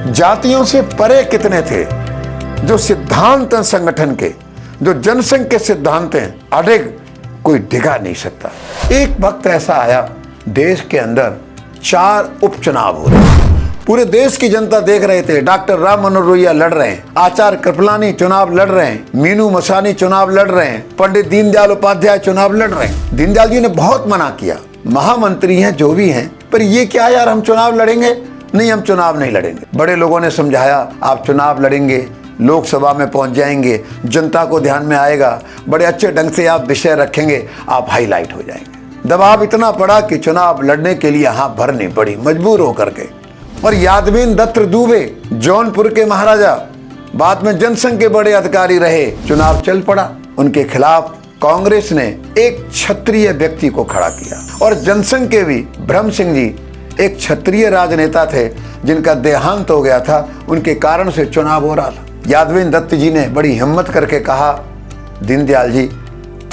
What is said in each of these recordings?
जातियों से परे कितने थे जो सिद्धांत संगठन के, जो जनसंघ के सिद्धांत हैं, अड़ेग कोई डिगा नहीं सकता। एक वक्त ऐसा आया देश के अंदर 4 उपचुनाव हो रहे, पूरे देश की जनता देख रहे थे। डॉक्टर राम मनोहर लोहिया लड़ रहे हैं, आचार्य कृपलानी चुनाव लड़ रहे हैं, मीनू मसानी चुनाव लड़ रहे हैं, पंडित दीनदयाल उपाध्याय चुनाव लड़ रहे हैं। दीनदयाल जी ने बहुत मना किया, महामंत्री हैं जो भी हैं, पर ये क्या यार, हम चुनाव लड़ेंगे नहीं, हम चुनाव नहीं लड़ेंगे। बड़े लोगों ने समझाया आप चुनाव लड़ेंगे, लोकसभा में पहुंच जाएंगे, जनता को ध्यान में आएगा, बड़े अच्छे ढंग से आप विषय रखेंगे, आप हाईलाइट हो जाएंगे। दबाव इतना पड़ा कि चुनाव लड़ने के लिए हाथ भरनी पड़ी मजबूर होकर के। और यादवीन दत्त दुबे जौनपुर के महाराजा, बाद में जनसंघ के बड़े अधिकारी रहे, चुनाव चल पड़ा। उनके खिलाफ कांग्रेस ने एक क्षत्रिय व्यक्ति को खड़ा किया। और जनसंघ के भी ब्रह्म सिंह जी एक क्षत्रिय राजनेता थे जिनका देहांत हो गया था, उनके कारण से चुनाव हो रहा था। यादवीन दत्त जी ने बड़ी हिम्मत करके कहा, दीनदयाल जी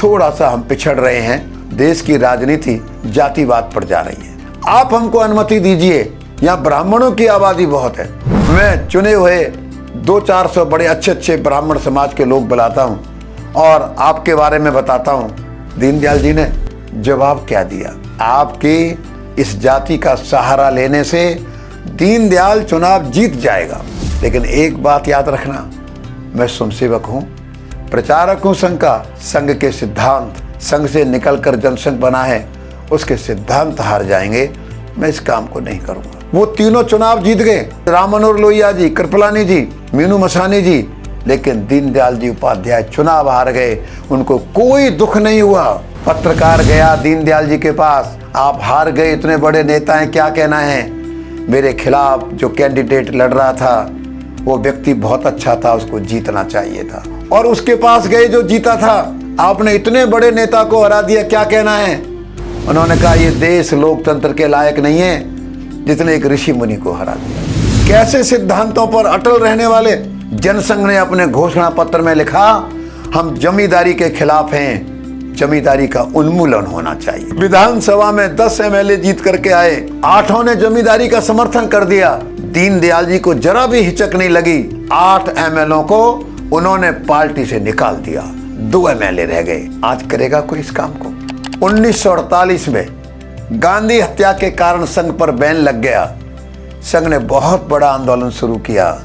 थोड़ा सा हम पिछड़ रहे हैं, देश की राजनीति जातिवाद पर जा रही है, आप हमको अनुमति दीजिए, यहाँ ब्राह्मणों की आबादी बहुत है, मैं चुने हुए 200-400 बड़े अच्छे अच्छे ब्राह्मण समाज के लोग बुलाता हूँ और आपके बारे में बताता हूँ। दीनदयाल जी ने जवाब क्या दिया, आपकी इस जाति का सहारा लेने से दीनदयाल चुनाव जीत जाएगा, लेकिन एक बात याद रखना, मैं स्वयंसेवक हूँ, प्रचारक हूँ संघ का, संघ के सिद्धांत, संघ से निकलकर जनसंघ बना है, उसके सिद्धांत हार जाएंगे, मैं इस काम को नहीं करूँगा। वो तीनों चुनाव जीत गए, राम मनोहर लोहिया जी, कृपलानी जी, मीनू मसानी जी, लेकिन दीनदयाल जी उपाध्याय चुनाव हार गए। उनको कोई दुख नहीं हुआ। पत्रकार गया दीनदयाल जी के पास, आप हार गए, इतने बड़े नेता हैं, क्या कहना है? मेरे खिलाफ जो कैंडिडेट लड़ रहा था वो व्यक्ति बहुत अच्छा था, उसको जीतना चाहिए था। और उसके पास गए जो जीता था, आपने इतने बड़े नेता को हरा दिया, क्या कहना है? उन्होंने कहा ये देश लोकतंत्र के लायक नहीं है जितने एक ऋषि मुनि को हरा दिया। कैसे सिद्धांतों पर अटल रहने वाले। जनसंघ ने अपने घोषणा पत्र में लिखा, हम जमींदारी के खिलाफ हैं, जमींदारी का उन्मूलन होना चाहिए। विधानसभा में 10 एमएलए जीत करके आए, 8 ने जमींदारी का समर्थन कर दिया। दीनदयाल जी को जरा भी हिचक नहीं लगी, 8 एमएलए को उन्होंने पार्टी से निकाल दिया, 2 एमएलए रह गए। आज करेगा कोई इस काम को? 1948 में गांधी हत्या के कारण संघ पर बैन लग गया। संघ ने बहुत बड़ा आंदोलन शुरू किया।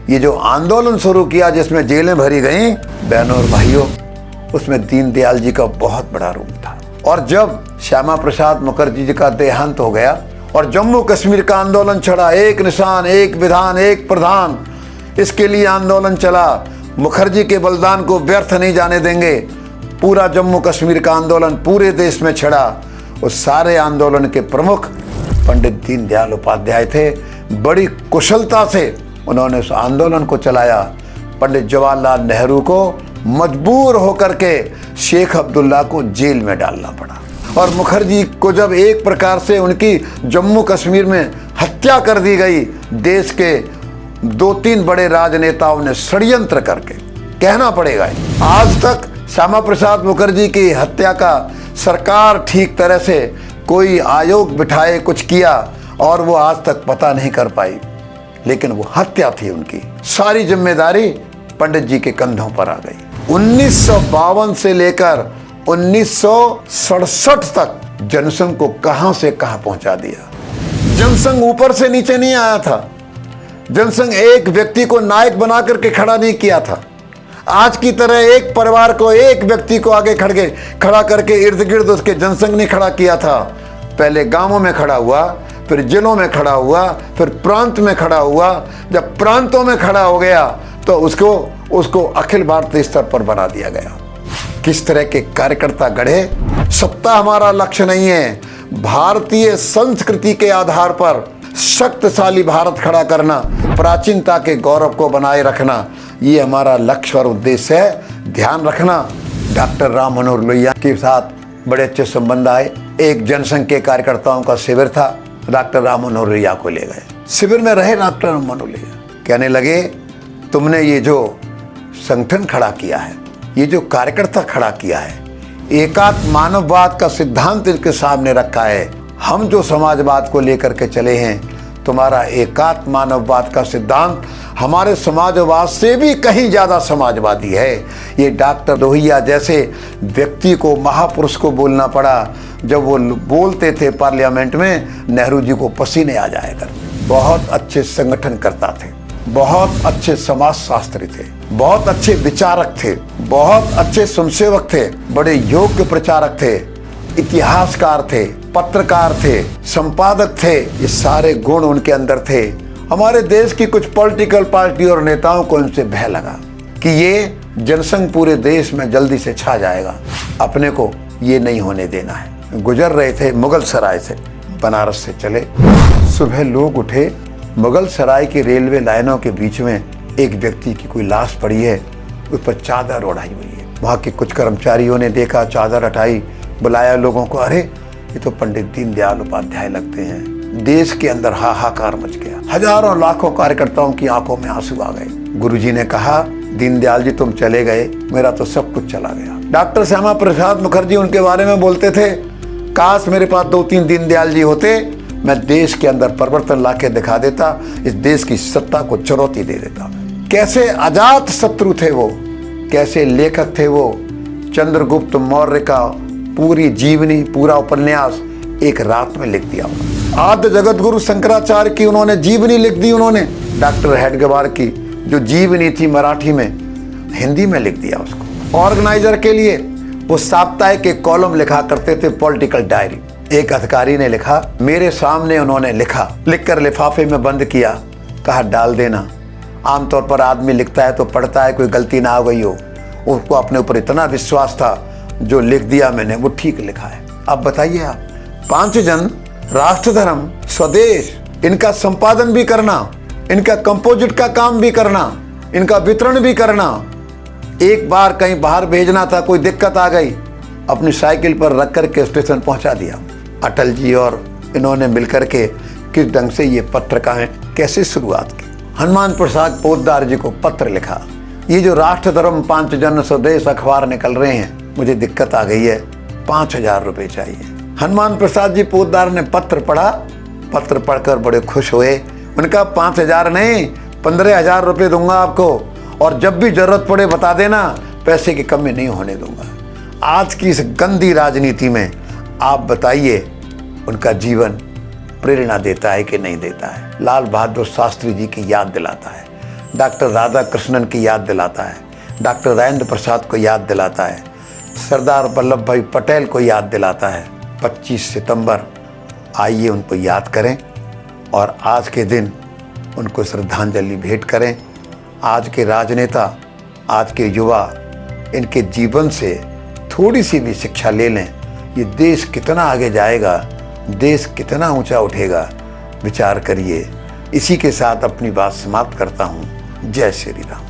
ये जो आंदोलन शुरू किया जिसमें जेलें भरी गईं, बहनों और भाइयों, उसमें दीनदयाल जी का बहुत बड़ा रोल था। और जब श्यामा प्रसाद मुखर्जी जी का देहांत हो गया और जम्मू कश्मीर का आंदोलन चढ़ा, एक निशान, एक विधान, एक प्रधान, इसके लिए आंदोलन चला, मुखर्जी के बलिदान को व्यर्थ नहीं जाने देंगे। पूरा जम्मू कश्मीर का आंदोलन पूरे देश में छिड़ा। उस सारे आंदोलन के प्रमुख पंडित दीनदयाल उपाध्याय थे। बड़ी कुशलता से उन्होंने उस आंदोलन को चलाया। पंडित जवाहरलाल नेहरू को मजबूर होकर के शेख अब्दुल्ला को जेल में डालना पड़ा। और मुखर्जी को जब एक प्रकार से उनकी जम्मू कश्मीर में हत्या कर दी गई, देश के 2-3 बड़े राजनेताओं ने षड्यंत्र करके, कहना पड़ेगा आज तक श्यामा प्रसाद मुखर्जी की हत्या का सरकार ठीक तरह से कोई आयोग बिठाए कुछ किया और वो आज तक पता नहीं कर पाई, लेकिन वो हत्या थी उनकी, सारी जिम्मेदारी पंडित जी के कंधों पर आ गई। 1952 से लेकर 1967 तक जनसंघ को कहां से कहां पहुंचा दिया। जनसंघ ऊपर से नीचे नहीं आया था। जनसंघ एक व्यक्ति को नायक बना करके खड़ा नहीं किया था। आज की तरह एक परिवार को, एक व्यक्ति को आगे खड़ा करके इर्द गिर्द उसके जनसंघ ने खड़ा किया था। पहले गांवों में खड़ा हुआ, फिर जिलों में खड़ा हुआ, फिर प्रांत में खड़ा हुआ। जब प्रांतों में खड़ा हो गया तो उसको अखिल भारतीय स्तर पर बना दिया गया। किस तरह के कार्यकर्ता गढ़े। सत्ता हमारा लक्ष्य नहीं है, भारतीय संस्कृति के आधार पर शक्तिशाली भारत खड़ा करना, प्राचीनता के गौरव को बनाए रखना, ये हमारा लक्ष्य और उद्देश्य है। ध्यान रखना, डॉक्टर राम मनोहर लोहिया के साथ बड़े अच्छे संबंध आए। एक जनसंघ के कार्यकर्ताओं का शिविर था, डॉक्टर राम मनोहर लोहिया को ले गए। शिविर में रहे डॉक्टर राम मनोहर लोहिया, कहने लगे तुमने ये जो संगठन खड़ा किया है, ये जो कार्यकर्ता खड़ा किया है, एकात्म मानववाद का सिद्धांत इनके सामने रखा है। हम जो समाजवाद को लेकर के चले हैं, तुम्हारा एकात्म मानववाद का सिद्धांत हमारे समाजवाद से भी कहीं ज़्यादा समाजवादी है। ये डॉक्टर लोहिया जैसे व्यक्ति को, महापुरुष को बोलना पड़ा। जब वो बोलते थे पार्लियामेंट में, नेहरू जी को पसीने आ जाया करते। बहुत अच्छे संगठनकर्ता थे, बहुत अच्छे समाजशास्त्री थे, बहुत अच्छे विचारक थे, बहुत अच्छे स्वयंसेवक थे, बड़े योग्य प्रचारक थे, इतिहासकार थे, पत्रकार थे, संपादक थे। ये सारे गुण उनके अंदर थे। हमारे देश की कुछ पॉलिटिकल पार्टी और नेताओं को इनसे भय लगा कि ये जनसंघ पूरे देश में जल्दी से छा जाएगा, अपने को ये नहीं होने देना है। गुजर रहे थे मुगल सराय से, बनारस से चले। सुबह लोग उठे, मुगल सराय की रेलवे लाइनों के बीच में एक व्यक्ति की कोई लाश पड़ी है, उस पर चादर ओढ़ाई हुई है। वहाँ के कुछ कर्मचारियों ने देखा, चादर हटाई, बुलाया लोगों को। अरे ये तो पंडित दीनदयाल उपाध्याय लगते हैं। देश के अंदर हाहाकार मच गया। हजारों लाखों कार्यकर्ताओं की आंखों में आंसू आ गए। गुरुजी ने कहा, दीनदयाल जी तुम चले गए, मेरा तो सब कुछ चला गया। डॉक्टर श्यामा प्रसाद मुखर्जी उनके बारे में बोलते थे, काश मेरे पास 2-3 दीनदयाल जी होते, मैं देश के अंदर परिवर्तन लाके दिखा देता, इस देश की सत्ता को चुनौती दे देता। कैसे अजात शत्रु थे वो, कैसे लेखक थे वो। चंद्रगुप्त मौर्य का पूरी जीवनी, पूरा उपन्यास एक रात में लिख दिया। आद्य जगत गुरु शंकराचार्य की उन्होंने जीवनी लिख दी। उन्होंने डॉक्टर हेडगेवार की जो जीवनी थी मराठी में, हिंदी में लिख दिया उसको। ऑर्गेनाइजर के लिए वो साप्ताहिक एक कॉलम लिखा करते थे, पॉलिटिकल डायरी। एक अधिकारी ने लिखा, मेरे सामने उन्होंने लिखा, लिखकर लिफाफे में बंद किया, कहा डाल देना। आमतौर पर आदमी लिखता है तो पढ़ता है, कोई गलती ना हो गई हो। उसको अपने ऊपर इतना विश्वास था, जो लिख दिया मैंने वो ठीक लिखा है। अब बताइए आप, 5 जन, राष्ट्र धर्म, स्वदेश, इनका संपादन भी करना, इनका कंपोजिट का काम भी करना, इनका वितरण भी करना। एक बार कहीं बाहर भेजना था, कोई दिक्कत आ गई, अपनी साइकिल पर रख करके स्टेशन पहुंचा दिया। अटल जी और इन्होंने मिलकर के किस ढंग से ये पत्रिकाएं कैसे शुरुआत की। हनुमान प्रसाद पोद्दार जी को पत्र लिखा, ये जो राष्ट्र धर्म 5 जन स्वदेश अखबार निकल रहे हैं, मुझे दिक्कत आ गई है, 5000 रुपये चाहिए। हनुमान प्रसाद जी पोद्दार ने पत्र पढ़ा, पत्र पढ़कर बड़े खुश हुए। उनका 5000 नहीं, 15000 रुपये दूंगा आपको, और जब भी जरूरत पड़े बता देना, पैसे की कमी नहीं होने दूंगा। आज की इस गंदी राजनीति में आप बताइए, उनका जीवन प्रेरणा देता है कि नहीं देता है। लाल बहादुर शास्त्री जी की याद दिलाता है, डॉक्टर राधा कृष्णन की याद दिलाता है, डॉक्टर राजेंद्र प्रसाद को याद दिलाता है, सरदार वल्लभ भाई पटेल को याद दिलाता है। 25 सितंबर, आइए उनको याद करें और आज के दिन उनको श्रद्धांजलि भेंट करें। आज के राजनेता, आज के युवा, इनके जीवन से थोड़ी सी भी शिक्षा ले लें, ये देश कितना आगे जाएगा, देश कितना ऊंचा उठेगा, विचार करिए। इसी के साथ अपनी बात समाप्त करता हूँ। जय श्री राम।